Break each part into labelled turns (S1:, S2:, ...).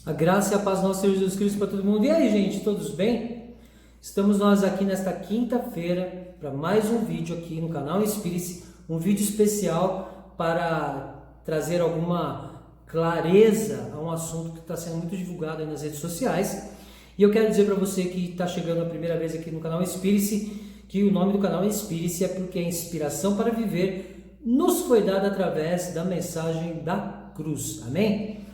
S1: A graça e a paz do nosso Senhor Jesus Cristo para todo mundo. E aí, gente, todos bem? Estamos nós aqui nesta quinta-feira para mais um vídeo aqui no canal Inspire-se, um vídeo especial para trazer alguma clareza a um assunto que está sendo muito divulgado aí nas redes sociais. E eu quero dizer para você que está chegando a primeira vez aqui no canal Inspire-se, que o nome do canal Inspire-se é porque a inspiração para viver nos foi dada através da mensagem da cruz. Amém?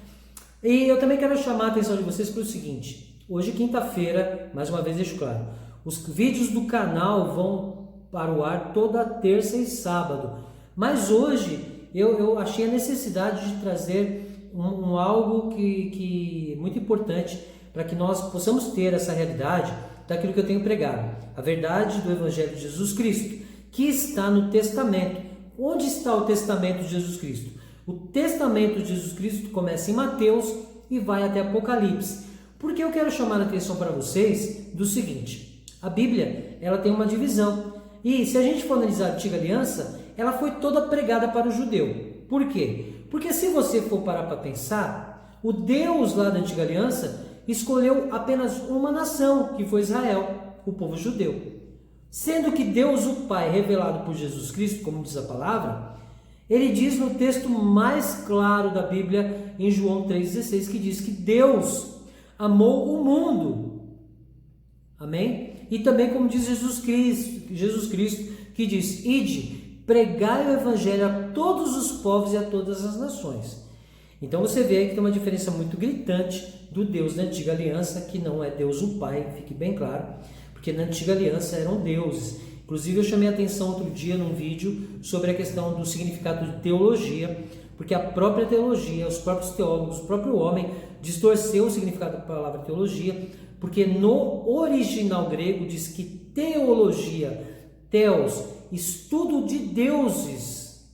S1: E eu também quero chamar a atenção de vocês para o seguinte: hoje, quinta-feira, mais uma vez deixo claro, os vídeos do canal vão para o ar toda terça e sábado, mas hoje eu achei a necessidade de trazer algo que muito importante para que nós possamos ter essa realidade daquilo que eu tenho pregado, a verdade do Evangelho de Jesus Cristo, que está no Testamento. Onde está o Testamento de Jesus Cristo? O Testamento de Jesus Cristo começa em Mateus e vai até Apocalipse. Porque eu quero chamar a atenção para vocês do seguinte: a Bíblia, ela tem uma divisão. E se a gente for analisar a Antiga Aliança, ela foi toda pregada para o judeu. Por quê? Porque se você for parar para pensar, o Deus lá da Antiga Aliança escolheu apenas uma nação, que foi Israel, o povo judeu. Sendo que Deus, o Pai, revelado por Jesus Cristo, como diz a palavra, ele diz no texto mais claro da Bíblia, em João 3,16, que diz que Deus amou o mundo. Amém? E também como diz Jesus Cristo, que diz: ide, pregai o Evangelho a todos os povos e a todas as nações. Então você vê aí que tem uma diferença muito gritante do Deus da Antiga Aliança, que não é Deus o Pai, fique bem claro, porque na Antiga Aliança eram deuses. Inclusive eu chamei a atenção outro dia num vídeo sobre a questão do significado de teologia, porque a própria teologia, os próprios teólogos, o próprio homem distorceu o significado da palavra teologia, porque no original grego diz que teologia, theos, estudo de deuses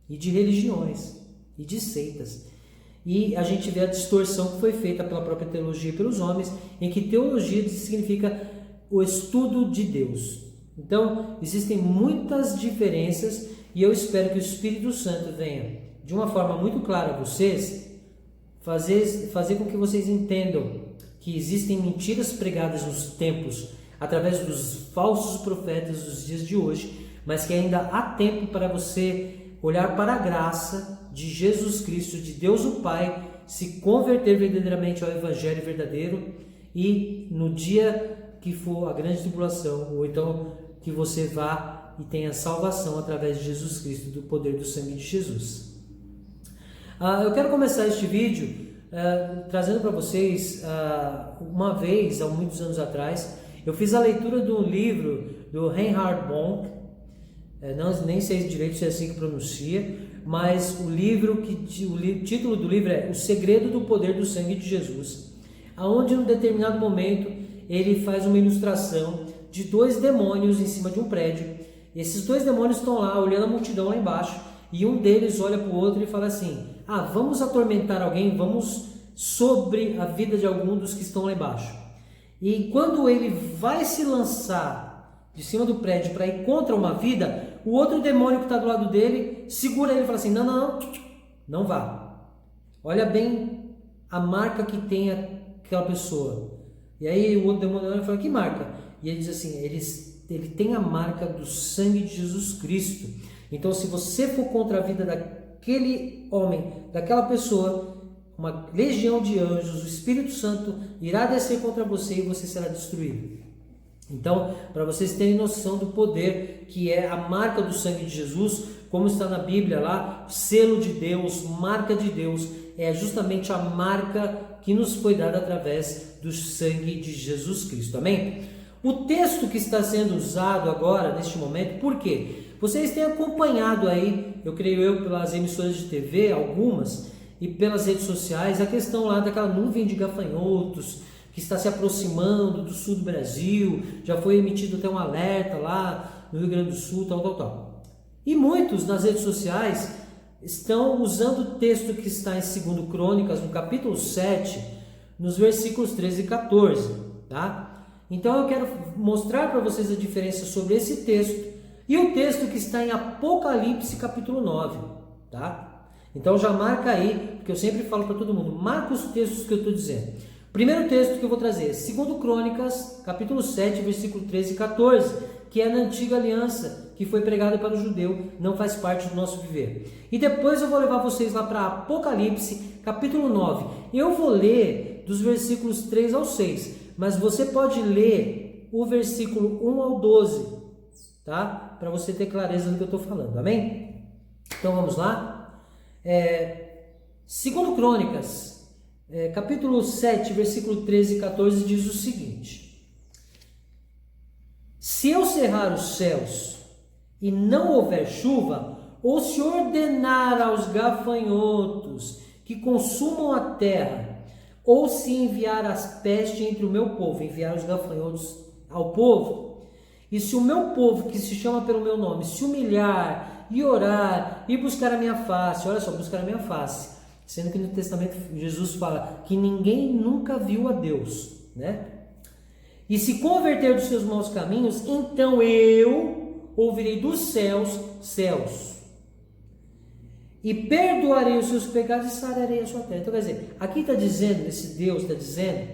S1: e de religiões e de seitas. E a gente vê a distorção que foi feita pela própria teologia e pelos homens, em que teologia significa o estudo de Deus. Então, existem muitas diferenças e eu espero que o Espírito Santo venha, de uma forma muito clara a vocês, fazer com que vocês entendam que existem mentiras pregadas nos tempos, através dos falsos profetas dos dias de hoje, mas que ainda há tempo para você olhar para a graça de Jesus Cristo, de Deus o Pai, se converter verdadeiramente ao Evangelho verdadeiro e no dia que for a grande tribulação, ou então que você vá e tenha salvação através de Jesus Cristo, do poder do sangue de Jesus. Eu quero começar este vídeo trazendo para vocês, uma vez, há muitos anos atrás, eu fiz a leitura de um livro do Reinhard Bonk, nem sei direito se é assim que pronuncia, mas o título do livro é O Segredo do Poder do Sangue de Jesus, onde em um determinado momento ele faz uma ilustração de dois demônios em cima de um prédio. Esses dois demônios estão lá olhando a multidão lá embaixo, e um deles olha para o outro e fala assim: vamos atormentar alguém, vamos sobre a vida de algum dos que estão lá embaixo. E quando ele vai se lançar de cima do prédio para ir contra uma vida, o outro demônio que está do lado dele segura ele e fala assim: não vá, olha bem a marca que tem aquela pessoa. E aí o outro demônio fala: que marca? E ele diz assim: ele tem a marca do sangue de Jesus Cristo. Então, se você for contra a vida daquele homem, daquela pessoa, uma legião de anjos, o Espírito Santo irá descer contra você e você será destruído. Então, para vocês terem noção do poder que é a marca do sangue de Jesus, como está na Bíblia lá, selo de Deus, marca de Deus, é justamente a marca que nos foi dada através do sangue de Jesus Cristo. Amém? O texto que está sendo usado agora, neste momento, por quê? Vocês têm acompanhado aí, eu creio pelas emissoras de TV, algumas, e pelas redes sociais, a questão lá daquela nuvem de gafanhotos que está se aproximando do sul do Brasil, já foi emitido até um alerta lá no Rio Grande do Sul, tal. E muitos nas redes sociais estão usando o texto que está em 2 Crônicas, no capítulo 7, nos versículos 13 e 14, tá? Então eu quero mostrar para vocês a diferença sobre esse texto e o texto que está em Apocalipse capítulo 9, tá? Então já marca aí, porque eu sempre falo para todo mundo, marca os textos que eu estou dizendo. Primeiro texto que eu vou trazer, 2 Crônicas, capítulo 7, versículo 13 e 14, que é na antiga aliança, que foi pregada para o judeu, não faz parte do nosso viver. E depois eu vou levar vocês lá para Apocalipse, capítulo 9. Eu vou ler dos versículos 3 ao 6, mas você pode ler o versículo 1 ao 12, tá? Para você ter clareza do que eu estou falando, amém? Então vamos lá. 2 Crônicas, capítulo 7, versículo 13 e 14 diz o seguinte: se eu cerrar os céus e não houver chuva, ou se ordenar aos gafanhotos que consumam a terra, ou se enviar as pestes entre o meu povo, enviar os gafanhotos ao povo, e se o meu povo, que se chama pelo meu nome, se humilhar e orar e buscar a minha face, olha só, buscar a minha face, sendo que no Testamento Jesus fala que ninguém nunca viu a Deus, né? E se converter dos seus maus caminhos, então eu ouvirei dos céus, e perdoarei os seus pecados e sararei a sua terra. Então quer dizer, aqui está dizendo, esse Deus está dizendo,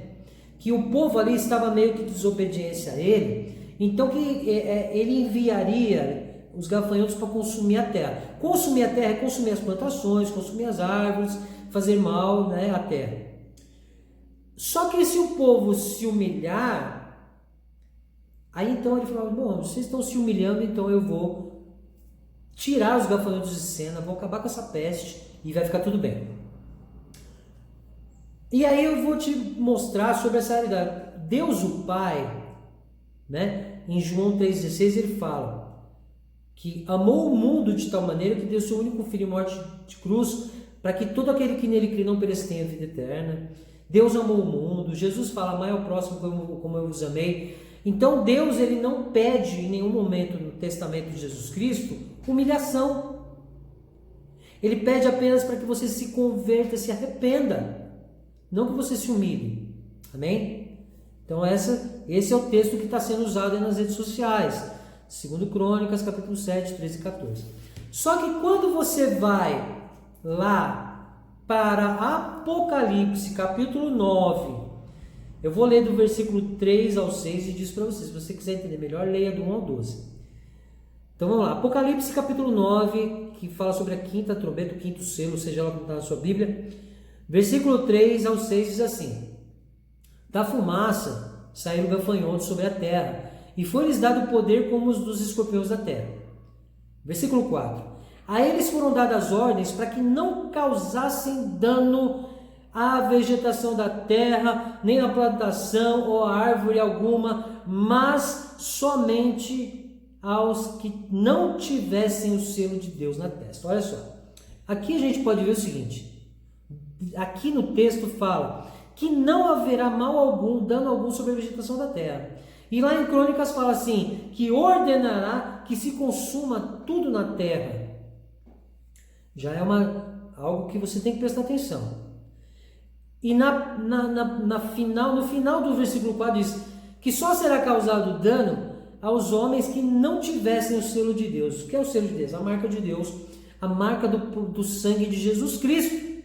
S1: que o povo ali estava meio que desobediência a ele, então que ele enviaria os gafanhotos para consumir a terra. Consumir a terra é consumir as plantações, consumir as árvores, fazer mal, né, à terra. Só que se o povo se humilhar, aí então ele falava, bom, vocês estão se humilhando, então eu vou tirar os gafanhotos de cena, vou acabar com essa peste e vai ficar tudo bem. E aí eu vou te mostrar sobre essa realidade. Deus o Pai, né, em João 3,16 ele fala que amou o mundo de tal maneira que deu seu único filho em morte de cruz, para que todo aquele que nele crê não pereça tenha vida eterna. Deus amou o mundo. Jesus fala, amai ao próximo como eu vos amei. Então Deus ele não pede em nenhum momento no testamento de Jesus Cristo humilhação. Ele pede apenas para que você se converta, se arrependa, não que você se humilhe. Amém? Então esse é o texto que está sendo usado nas redes sociais. 2 Crônicas, capítulo 7, 13 e 14. Só que quando você vai lá para Apocalipse, capítulo 9, eu vou ler do versículo 3 ao 6 e diz para vocês, se você quiser entender melhor, leia do 1 ao 12. Então vamos lá, Apocalipse capítulo 9, que fala sobre a quinta trombeta, o quinto selo, seja lá como está na sua Bíblia. Versículo 3 ao 6 diz assim: da fumaça saíram gafanhotos sobre a terra, e foi-lhes dado poder como os dos escorpiões da terra. Versículo 4: a eles foram dadas ordens para que não causassem dano à vegetação da terra, nem à plantação ou à árvore alguma, mas somente aos que não tivessem o selo de Deus na testa. Olha só, aqui a gente pode ver o seguinte, aqui no texto fala que não haverá mal algum, dano algum sobre a vegetação da terra. E lá em Crônicas fala assim, que ordenará que se consuma tudo na terra. Já é algo que você tem que prestar atenção. E no final do versículo 4 diz que só será causado dano aos homens que não tivessem o selo de Deus. O que é o selo de Deus? A marca de Deus, a marca do sangue de Jesus Cristo.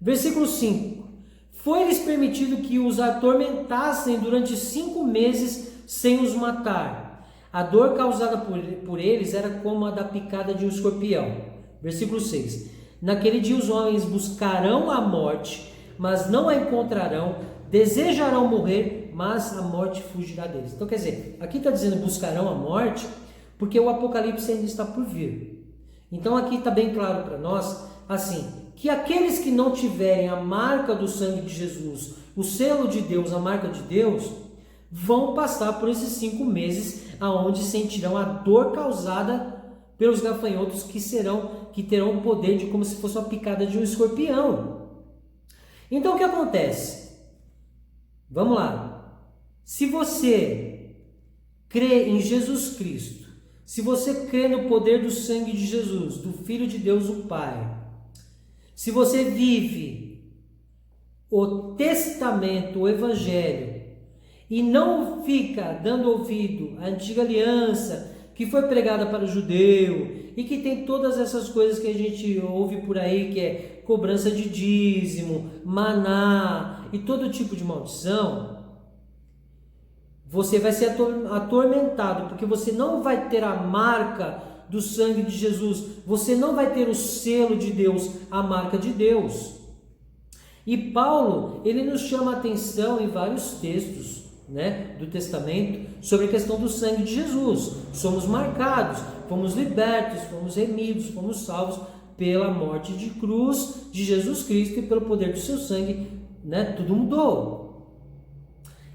S1: Versículo 5: foi-lhes permitido que os atormentassem durante 5 meses sem os matar. A dor causada por eles era como a da picada de um escorpião. Versículo 6: naquele dia os homens buscarão a morte, mas não a encontrarão, desejarão morrer, mas a morte fugirá deles. Então quer dizer, aqui está dizendo buscarão a morte, porque o Apocalipse ainda está por vir. Então aqui está bem claro para nós, assim, que aqueles que não tiverem a marca do sangue de Jesus, o selo de Deus, a marca de Deus, vão passar por esses 5 meses, aonde sentirão a dor causada pelos gafanhotos que terão o poder de como se fosse uma picada de um escorpião. Então o que acontece? Vamos lá. Se você crê em Jesus Cristo, se você crê no poder do sangue de Jesus, do Filho de Deus o Pai, se você vive o testamento, o evangelho, e não fica dando ouvido à antiga aliança, que foi pregada para o judeu e que tem todas essas coisas que a gente ouve por aí, que é cobrança de dízimo, maná e todo tipo de maldição, você vai ser atormentado, porque você não vai ter a marca do sangue de Jesus, você não vai ter o selo de Deus, a marca de Deus. E Paulo, ele nos chama a atenção em vários textos, do Testamento, sobre a questão do sangue de Jesus. Somos marcados, fomos libertos, fomos remidos, fomos salvos pela morte de cruz de Jesus Cristo e pelo poder do seu sangue, tudo mudou.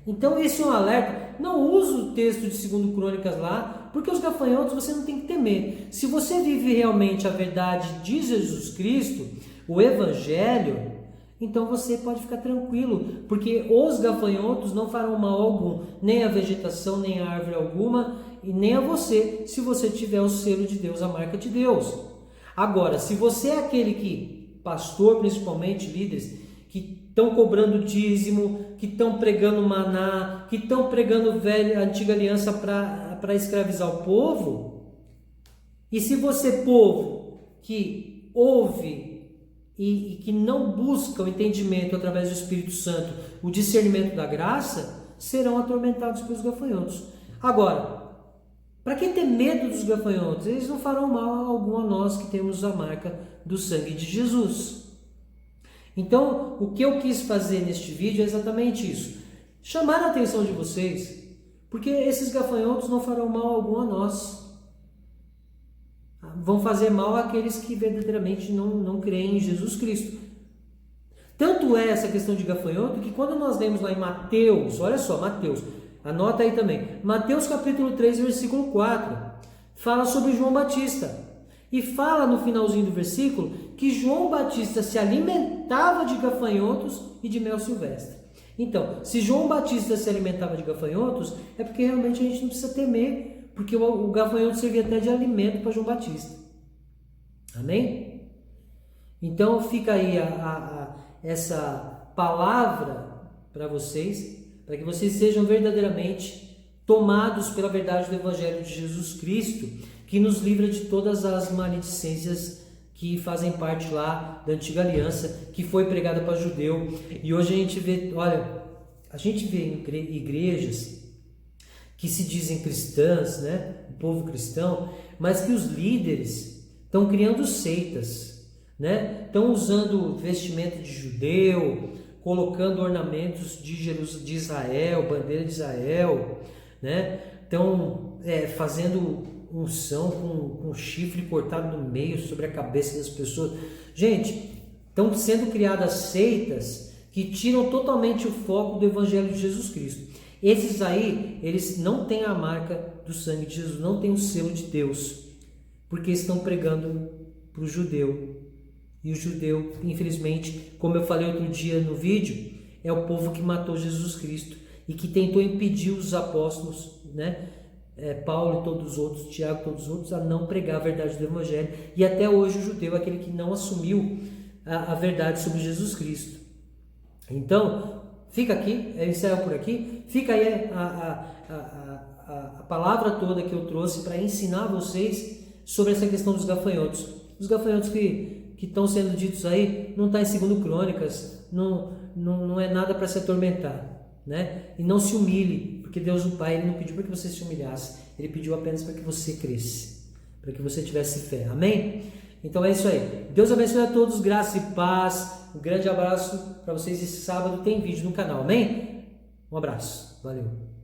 S1: Então esse é um alerta. Não use o texto de 2 Crônicas lá, porque os gafanhotos você não tem que temer. Se você vive realmente a verdade de Jesus Cristo, o Evangelho, então você pode ficar tranquilo, porque os gafanhotos não farão mal algum, nem a vegetação, nem a árvore alguma, e nem a você, se você tiver o selo de Deus, a marca de Deus. Agora, se você é aquele que, pastor principalmente, líderes, que estão cobrando dízimo, que estão pregando maná, que estão pregando a antiga aliança para escravizar o povo, e se você, povo, que ouve e que não busca o entendimento através do Espírito Santo, o discernimento da graça, serão atormentados pelos gafanhotos. Agora, para que ter medo dos gafanhotos? Eles não farão mal algum a nós que temos a marca do sangue de Jesus. Então, o que eu quis fazer neste vídeo é exatamente isso. Chamar a atenção de vocês, porque esses gafanhotos não farão mal algum a nós. Vão fazer mal àqueles que verdadeiramente não creem em Jesus Cristo. Tanto é essa questão de gafanhoto que quando nós lemos lá em Mateus, olha só, Mateus, anota aí também, Mateus capítulo 3, versículo 4, fala sobre João Batista. E fala no finalzinho do versículo que João Batista se alimentava de gafanhotos e de mel silvestre. Então, se João Batista se alimentava de gafanhotos, é porque realmente a gente não precisa temer, porque o gafanhoto servia até de alimento para João Batista. Amém? Então fica aí essa palavra para vocês, para que vocês sejam verdadeiramente tomados pela verdade do Evangelho de Jesus Cristo, que nos livra de todas as maledicências que fazem parte lá da antiga aliança, que foi pregada para judeu. E hoje a gente vê, a gente vê igrejas que se dizem cristãs, o povo cristão, mas que os líderes estão criando seitas, estão usando vestimenta de judeu, colocando ornamentos de Israel, bandeira de Israel, estão fazendo unção com chifre cortado no meio sobre a cabeça das pessoas. Gente, estão sendo criadas seitas que tiram totalmente o foco do Evangelho de Jesus Cristo. Esses aí, eles não têm a marca do sangue de Jesus, não têm o selo de Deus, porque estão pregando para o judeu. E o judeu, infelizmente, como eu falei outro dia no vídeo, é o povo que matou Jesus Cristo e que tentou impedir os apóstolos, Paulo e todos os outros, Tiago e todos os outros, a não pregar a verdade do Evangelho. E até hoje o judeu é aquele que não assumiu a verdade sobre Jesus Cristo. Então, fica aqui, eu encerro por aqui, fica aí a palavra toda que eu trouxe para ensinar vocês sobre essa questão dos gafanhotos. Os gafanhotos que estão sendo ditos aí, não está em 2 Crônicas, não é nada para se atormentar, E não se humilhe, porque Deus o Pai, Ele não pediu para que você se humilhasse, Ele pediu apenas para que você cresce, para que você tivesse fé, amém? Então é isso aí, Deus abençoe a todos, graça e paz, um grande abraço para vocês. Esse sábado tem vídeo no canal, amém? Um abraço, valeu!